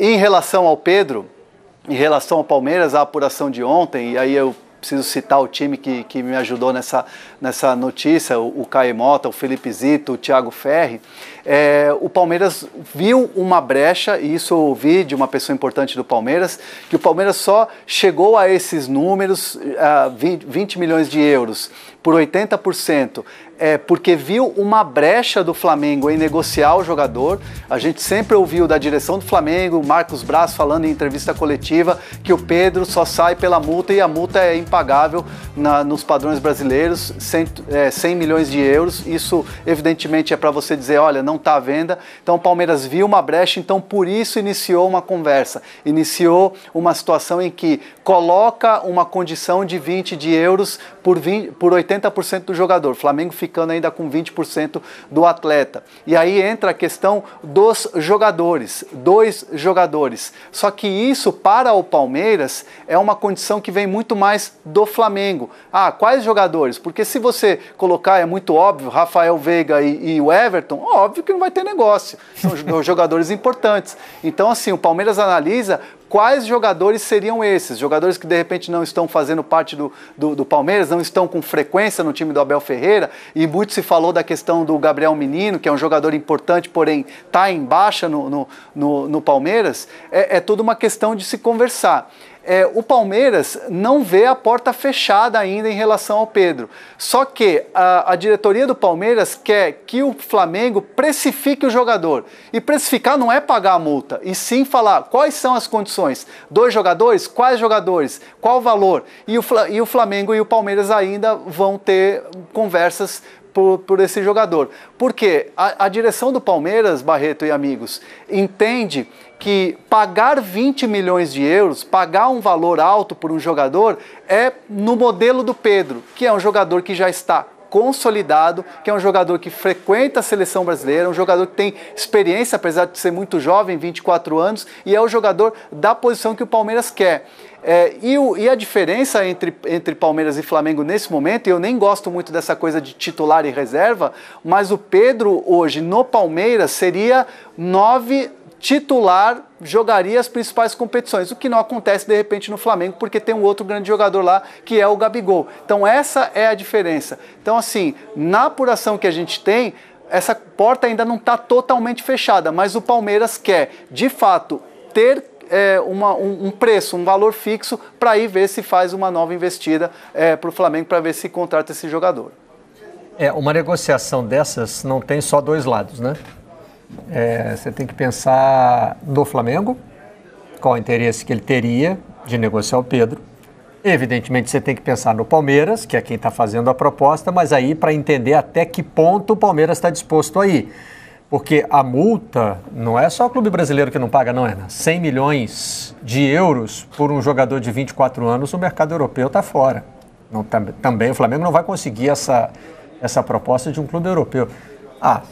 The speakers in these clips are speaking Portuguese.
Em relação ao Pedro, em relação ao Palmeiras, a apuração de ontem, e aí eu preciso citar o time que me ajudou nessa notícia, o Caio Mota, o Felipe Zito, o Thiago Ferri. O Palmeiras viu uma brecha, e isso eu ouvi de uma pessoa importante do Palmeiras, que o Palmeiras só chegou a esses números, 20 milhões de euros, por 80%, porque viu uma brecha do Flamengo em negociar o jogador. A gente sempre ouviu da direção do Flamengo, o Marcos Braz falando em entrevista coletiva, que o Pedro só sai pela multa, e a multa é impagável nos padrões brasileiros, 100 milhões de euros. Isso evidentemente é para você dizer, olha, não está à venda. Então o Palmeiras viu uma brecha, então por isso iniciou uma conversa, iniciou uma situação em que coloca uma condição de 20 de euros por 80% do jogador, o Flamengo ficando ainda com 20% do atleta. E aí entra a questão dos jogadores, 2 jogadores. Só que isso, para o Palmeiras, é uma condição que vem muito mais do Flamengo. Quais jogadores? Porque se você colocar, é muito óbvio, Rafael Veiga e o Everton, óbvio que não vai ter negócio. São jogadores importantes. Então, assim, o Palmeiras analisa quais jogadores seriam esses? Jogadores que de repente não estão fazendo parte do Palmeiras, não estão com frequência no time do Abel Ferreira, e muito se falou da questão do Gabriel Menino, que é um jogador importante, porém está em baixa no Palmeiras. É toda uma questão de se conversar. O Palmeiras não vê a porta fechada ainda em relação ao Pedro. Só que a diretoria do Palmeiras quer que o Flamengo precifique o jogador. E precificar não é pagar a multa, e sim falar quais são as condições. 2 jogadores? Quais jogadores? Qual o valor? E o Flamengo e o Palmeiras ainda vão ter conversas por esse jogador. Porque a direção do Palmeiras, Barreto e amigos, entende que pagar 20 milhões de euros, pagar um valor alto por um jogador, é no modelo do Pedro, que é um jogador que já está consolidado, que é um jogador que frequenta a seleção brasileira, um jogador que tem experiência, apesar de ser muito jovem, 24 anos, e é o jogador da posição que o Palmeiras quer. E a diferença entre Palmeiras e Flamengo nesse momento, e eu nem gosto muito dessa coisa de titular e reserva, mas o Pedro hoje no Palmeiras seria 9 titular, jogaria as principais competições, o que não acontece de repente no Flamengo, porque tem um outro grande jogador lá, que é o Gabigol. Então essa é a diferença. Então assim, na apuração que a gente tem, essa porta ainda não está totalmente fechada, mas o Palmeiras quer, de fato, ter um preço, um valor fixo, para ir ver se faz uma nova investida para o Flamengo, para ver se contrata esse jogador. Uma negociação dessas não tem só 2 lados, né? Você tem que pensar no Flamengo, qual o interesse que ele teria de negociar o Pedro. Evidentemente, você tem que pensar no Palmeiras, que é quem está fazendo a proposta, mas aí para entender até que ponto o Palmeiras está disposto a ir. Porque a multa não é só o clube brasileiro que não paga, não é? 100 milhões de euros por um jogador de 24 anos, o mercado europeu está fora. Também o Flamengo não vai conseguir essa proposta de um clube europeu.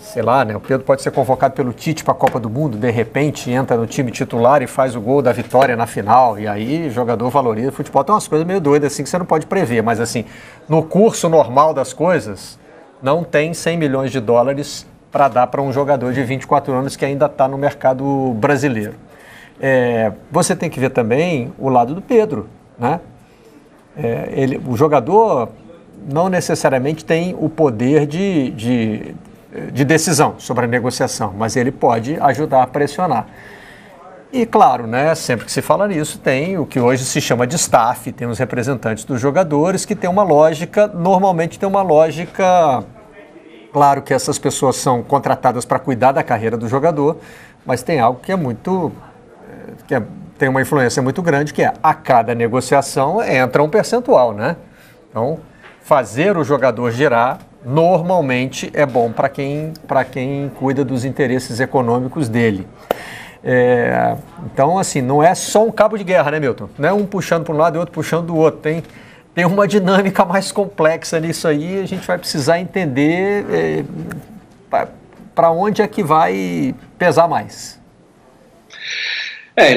Sei lá, né? O Pedro pode ser convocado pelo Tite para a Copa do Mundo, de repente entra no time titular e faz o gol da vitória na final, e aí o jogador valoriza. O futebol tem umas coisas meio doidas assim que você não pode prever, mas assim, no curso normal das coisas, não tem 100 milhões de dólares para dar para um jogador de 24 anos que ainda está no mercado brasileiro. Você tem que ver também o lado do Pedro, né? O jogador não necessariamente tem o poder de decisão sobre a negociação, mas ele pode ajudar a pressionar. E claro, né, sempre que se fala nisso, tem o que hoje se chama de staff, tem os representantes dos jogadores que tem uma lógica, normalmente tem uma lógica, claro que essas pessoas são contratadas para cuidar da carreira do jogador, mas tem algo que tem uma influência muito grande, que é a cada negociação entra um percentual, né? Então, fazer o jogador girar normalmente é bom para quem cuida dos interesses econômicos dele. Então, assim, não é só um cabo de guerra, né, Milton? Não é um puxando para um lado e outro puxando do outro. Tem uma dinâmica mais complexa nisso aí, a gente vai precisar entender para onde é que vai pesar mais.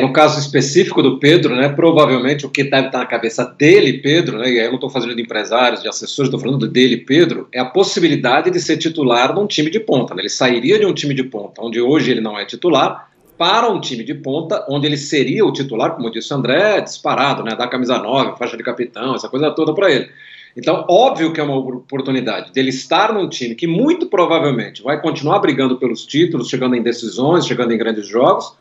No caso específico do Pedro, né, provavelmente o que deve estar na cabeça dele, Pedro, né, e aí eu não estou fazendo de empresários, de assessores, estou falando dele, Pedro, é a possibilidade de ser titular num time de ponta, né? Ele sairia de um time de ponta, onde hoje ele não é titular, para um time de ponta, onde ele seria o titular, como disse o André, disparado, né, da camisa 9, faixa de capitão, essa coisa toda para ele. Então, óbvio que é uma oportunidade dele estar num time que muito provavelmente vai continuar brigando pelos títulos, chegando em decisões, chegando em grandes jogos,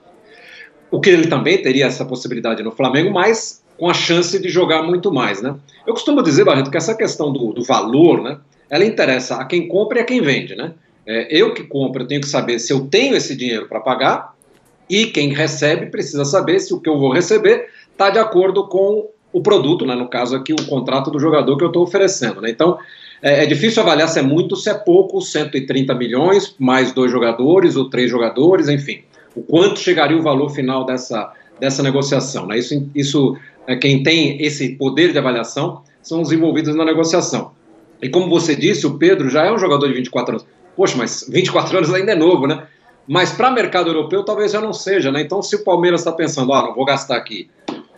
o que ele também teria essa possibilidade no Flamengo, mas com a chance de jogar muito mais, né? Eu costumo dizer, Barreto, que essa questão do valor, né, ela interessa a quem compra e a quem vende, né? Eu que compro, eu tenho que saber se eu tenho esse dinheiro para pagar, e quem recebe precisa saber se o que eu vou receber está de acordo com o produto, né, no caso aqui o contrato do jogador que eu estou oferecendo, né? Então é difícil avaliar se é muito, se é pouco, 130 milhões, mais 2 jogadores ou 3 jogadores, enfim, o quanto chegaria o valor final dessa negociação, né? Isso quem tem esse poder de avaliação são os envolvidos na negociação. E como você disse, o Pedro já é um jogador de 24 anos. Poxa, mas 24 anos ainda é novo, né? Mas para o mercado europeu talvez já não seja, né? Então se o Palmeiras está pensando, não vou gastar aqui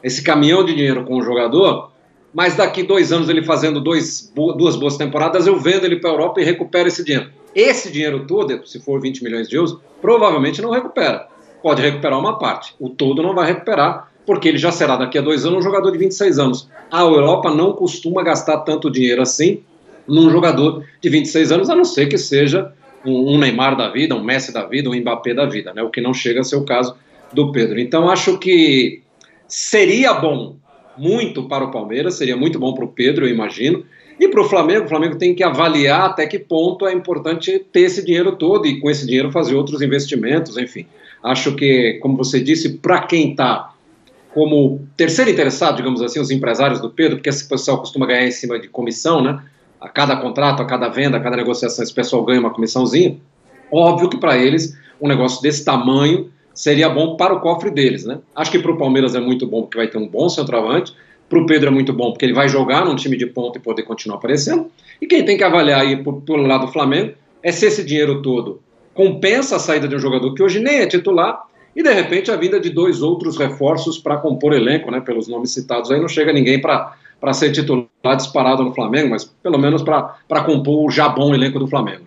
esse caminhão de dinheiro com o jogador, mas daqui 2 anos ele fazendo 2 boas temporadas, eu vendo ele para a Europa e recupero esse dinheiro. Esse dinheiro todo, se for 20 milhões de euros, provavelmente não recupera. Pode recuperar uma parte, o todo não vai recuperar, porque ele já será daqui a 2 anos um jogador de 26 anos. A Europa não costuma gastar tanto dinheiro assim num jogador de 26 anos, a não ser que seja um Neymar da vida, um Messi da vida, um Mbappé da vida, né? O que não chega a ser o caso do Pedro. Então acho que seria bom muito para o Palmeiras, seria muito bom para o Pedro, eu imagino, e para o Flamengo tem que avaliar até que ponto é importante ter esse dinheiro todo e com esse dinheiro fazer outros investimentos, enfim. Acho que, como você disse, para quem está como terceiro interessado, digamos assim, os empresários do Pedro, porque esse pessoal costuma ganhar em cima de comissão, né? A cada contrato, a cada venda, a cada negociação, esse pessoal ganha uma comissãozinha. Óbvio que para eles um negócio desse tamanho seria bom para o cofre deles, né? Acho que para o Palmeiras é muito bom porque vai ter um bom centroavante, para o Pedro é muito bom porque ele vai jogar num time de ponta e poder continuar aparecendo, e quem tem que avaliar aí pelo lado do Flamengo é se esse dinheiro todo compensa a saída de um jogador que hoje nem é titular e de repente a vinda de 2 outros reforços para compor elenco, né? Pelos nomes citados aí não chega ninguém para ser titular disparado no Flamengo, mas pelo menos para compor o já bom elenco do Flamengo.